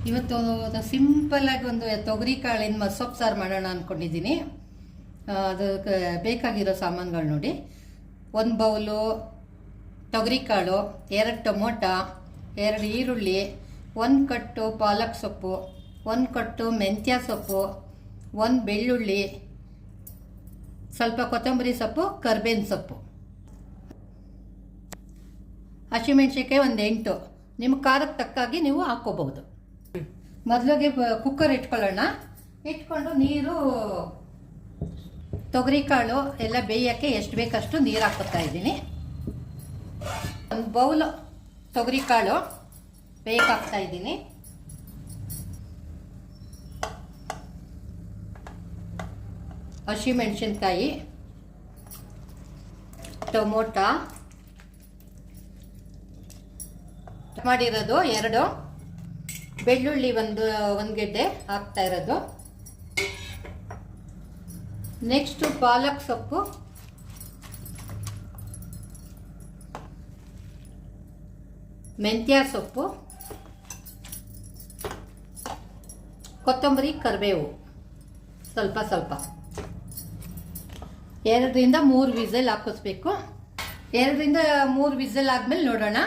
ಇವತ್ತು ಸಿಂಪಲ್ಲಾಗಿ ಒಂದು ತೊಗರಿ ಕಾಳಿನ ಮಸೊಪ್ಪು ಸಾರು ಮಾಡೋಣ ಅಂದ್ಕೊಂಡಿದ್ದೀನಿ. ಅದಕ್ಕೆ ಬೇಕಾಗಿರೋ ಸಾಮಾನುಗಳು ನೋಡಿ. 1 ಬೌಲು ತೊಗರಿ ಕಾಳು, 2 ಟೊಮೊಟೊ, 2 ಈರುಳ್ಳಿ, 1 ಕಟ್ಟು ಪಾಲಕ್ ಸೊಪ್ಪು, 1 ಕಟ್ಟು ಮೆಂತ್ಯ ಸೊಪ್ಪು, 1 ಬೆಳ್ಳುಳ್ಳಿ, ಸ್ವಲ್ಪ ಕೊತ್ತಂಬರಿ ಸೊಪ್ಪು, ಕರ್ಬೇವಿನ ಸೊಪ್ಪು, ಹಸಿಮೆಣ್ಸಿನ್ಕಾಯಿ 8. ನಿಮ್ಮ ಖಾರಕ್ಕೆ ತಕ್ಕಾಗಿ ನೀವು ಹಾಕ್ಕೋಬಹುದು. ಮೊದಲಿಗೆ ಕುಕ್ಕರ್ ಇಟ್ಕೊಳ್ಳೋಣ. ಇಟ್ಕೊಂಡು ನೀರು, ತೊಗರಿ ಕಾಳು ಎಲ್ಲ ಬೇಯೋಕ್ಕೆ ಎಷ್ಟು ಬೇಕಷ್ಟು ನೀರು ಹಾಕೋತಾ ಇದ್ದೀನಿ. 1 ಬೌಲ್ ತೊಗರಿ ಕಾಳು ಬೇಯಕ್ಕೆ ಹಾಕ್ತಾ ಇದ್ದೀನಿ. ಹಸಿಮೆಣಸಿನ್ಕಾಯಿ, ಟೊಮೊಟೊ ಮಾಡಿರೋದು 2, ಬೆಳ್ಳುಳ್ಳಿ ಒಂದು ಗೆಡ್ಡೆ ಹಾಕ್ತಾ ಇರೋದು. ನೆಕ್ಸ್ಟ್ ಪಾಲಕ್ ಸೊಪ್ಪು, ಮೆಂತ್ಯ ಸೊಪ್ಪು, ಕೊತ್ತಂಬರಿ, ಕರಿಬೇವು ಸ್ವಲ್ಪ 2ರಿಂದ 3 ವಿಸಲ್ ಹಾಕಿಸ್ಬೇಕು. 2ರಿಂದ 3 ವಿಸಲ್ ಆದ್ಮೇಲೆ ನೋಡೋಣ.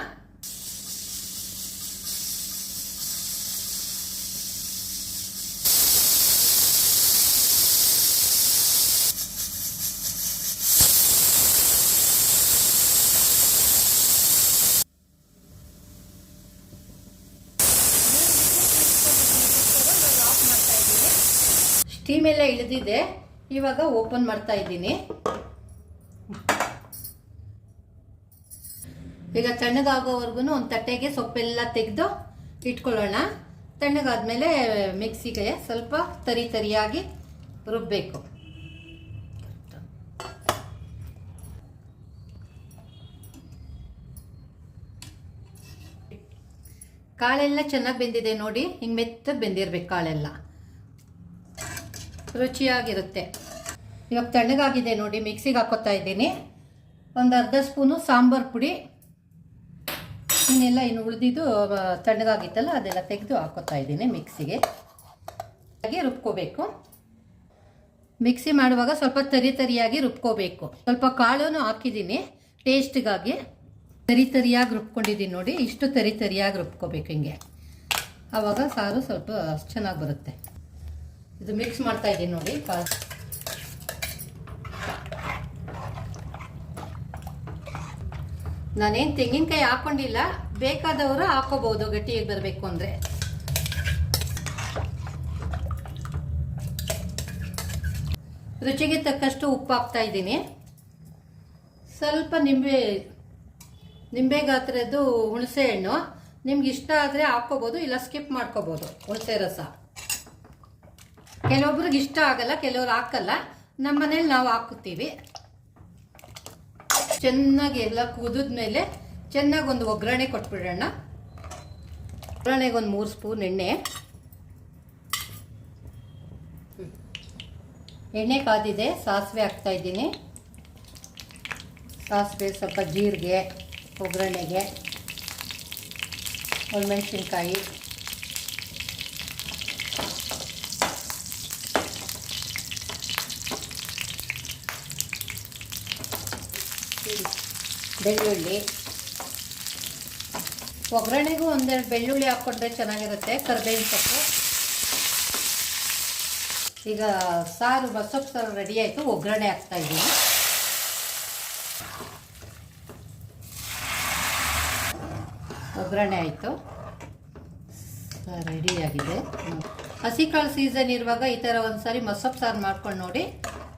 ಸ್ಟೀಮ್ ಎಲ್ಲ ಇಳಿದಿದೆ. ಇವಾಗ ಓಪನ್ ಮಾಡ್ತಾ ಇದ್ದೀನಿ. ಈಗ ತಣ್ಣಗಾಗೋವರೆಗೂ ಒಂದು ತಟ್ಟೆಗೆ ಸೊಪ್ಪೆಲ್ಲ ತೆಗೆದು ಇಟ್ಕೊಳ್ಳೋಣ. ತಣ್ಣಗಾದ್ಮೇಲೆ ಮಿಕ್ಸಿಗೆ ಸ್ವಲ್ಪ ತರಿಯಾಗಿ ರುಬ್ಬಬೇಕು. ಕಾಳೆಲ್ಲ ಚೆನ್ನಾಗಿ ಬೆಂದಿದೆ ನೋಡಿ. ಹಿಂಗೆ ಮೆತ್ತಗೆ ಬೆಂದಿರ್ಬೇಕು ಕಾಳೆಲ್ಲ, ರುಚಿಯಾಗಿರುತ್ತೆ. ಇವಾಗ ತಣ್ಣಗಾಗಿದೆ ನೋಡಿ. ಮಿಕ್ಸಿಗೆ ಹಾಕೋತಾ ಇದ್ದೀನಿ. ಒಂದು ಅರ್ಧ ಸ್ಪೂನು ಸಾಂಬಾರು ಪುಡಿ, ಇನ್ನೆಲ್ಲ ಇನ್ನು ಉಳಿದಿದ್ದು ತಣ್ಣಗಾಗಿತ್ತಲ್ಲ ಅದೆಲ್ಲ ತೆಗೆದು ಹಾಕೋತಾ ಇದ್ದೀನಿ ಮಿಕ್ಸಿಗೆ. ಹಾಗೆ ರುಬ್ಕೋಬೇಕು. ಮಿಕ್ಸಿ ಮಾಡುವಾಗ ಸ್ವಲ್ಪ ತರಿಯಾಗಿ ರುಬ್ಕೋಬೇಕು. ಸ್ವಲ್ಪ ಕಾಳನ್ನು ಹಾಕಿದ್ದೀನಿ ಟೇಸ್ಟ್ಗಾಗಿ. ತರಿಯಾಗಿ ರುಬ್ಕೊಂಡಿದ್ದೀನಿ ನೋಡಿ. ಇಷ್ಟು ತರಿಯಾಗಿ ರುಬ್ಕೋಬೇಕು ಹಿಂಗೆ. ಆವಾಗ ಸಾರು ಸ್ವಲ್ಪ ಚೆನ್ನಾಗಿ ಬರುತ್ತೆ. ಇದು ಮಿಕ್ಸ್ ಮಾಡ್ತಾ ಇದ್ದೀನಿ ನೋಡಿ. ನಾನೇನು ತೆಂಗಿನಕಾಯಿ ಹಾಕೊಂಡಿಲ್ಲ, ಬೇಕಾದವರು ಹಾಕೋಬಹುದು ಗಟ್ಟಿಯಾಗಿ ಬರಬೇಕು ಅಂದರೆ. ರುಚಿಗೆ ತಕ್ಕಷ್ಟು ಉಪ್ಪು ಹಾಕ್ತಾ ಇದ್ದೀನಿ. ಸ್ವಲ್ಪ ನಿಂಬೆ ಗಾತ್ರದ್ದು ಹುಣಸೆ ಹಣ್ಣು, ನಿಮ್ಗೆ ಇಷ್ಟ ಆದರೆ ಹಾಕೋಬಹುದು, ಇಲ್ಲ ಸ್ಕಿಪ್ ಮಾಡ್ಕೋಬಹುದು. ಹುಣಸೆ ರಸ ಕೆಲವೊಬ್ರಿಗೆ ಇಷ್ಟ ಆಗಲ್ಲ, ಕೆಲವ್ರು ಹಾಕಲ್ಲ. ನಮ್ಮ ಮನೇಲಿ ನಾವು ಹಾಕುತ್ತೀವಿ. ಚೆನ್ನಾಗಿ ಎಲ್ಲ ಕುದಿದ್ಮೇಲೆ ಚೆನ್ನಾಗಿ ಒಂದು ಒಗ್ಗರಣೆ ಕೊಟ್ಬಿಡೋಣ. ಒಗ್ಗರಣೆಗೆ ಒಂದು 3 ಸ್ಪೂನ್ ಎಣ್ಣೆ ಕಾದಿದೆ. ಸಾಸಿವೆ ಹಾಕ್ತಾ ಇದ್ದೀನಿ. ಸಾಸಿವೆ, ಸ್ವಲ್ಪ ಜೀರಿಗೆ ಒಗ್ಗರಣೆಗೆ, ಒಣಮೆಣಸಿನ್ಕಾಯಿ, ಬೆಳ್ಳುಳ್ಳಿ. ಒಗ್ಗರಣೆಗೂ 1-2 ಬೆಳ್ಳುಳ್ಳಿ ಹಾಕ್ಕೊಂಡ್ರೆ ಚೆನ್ನಾಗಿರುತ್ತೆ. ಕರಿಬೇವಿನ ಸೊಪ್ಪು. ಈಗ ಸಾರು ಮಸೊಪ್ಪು ಸಾರು ರೆಡಿ ಆಯಿತು. ಒಗ್ಗರಣೆ ಹಾಕ್ತಾ ಇದ್ದೀನಿ. ಒಗ್ಗರಣೆ ಆಯಿತು, ರೆಡಿಯಾಗಿದೆ. ಹಸಿಕಾಳು ಸೀಸನ್ ಇರುವಾಗ ಈ ಥರ ಒಂದ್ಸಾರಿ ಮಸೊಪ್ಪು ಸಾರು ಮಾಡ್ಕೊಂಡು ನೋಡಿ,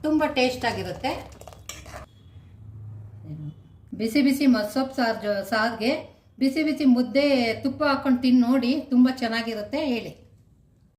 ತುಂಬ ಟೇಸ್ಟ್ ಆಗಿರುತ್ತೆ. ಬಿಸಿ ಮಸೊಪ್ಪು ಸಾರಿಗೆ ಬಿಸಿ ಮುದ್ದೆ ತುಪ್ಪ ಹಾಕೊಂಡು ತಿಂದು ನೋಡಿ, ತುಂಬ ಚೆನ್ನಾಗಿರುತ್ತೆ. ಹೇಳಿ.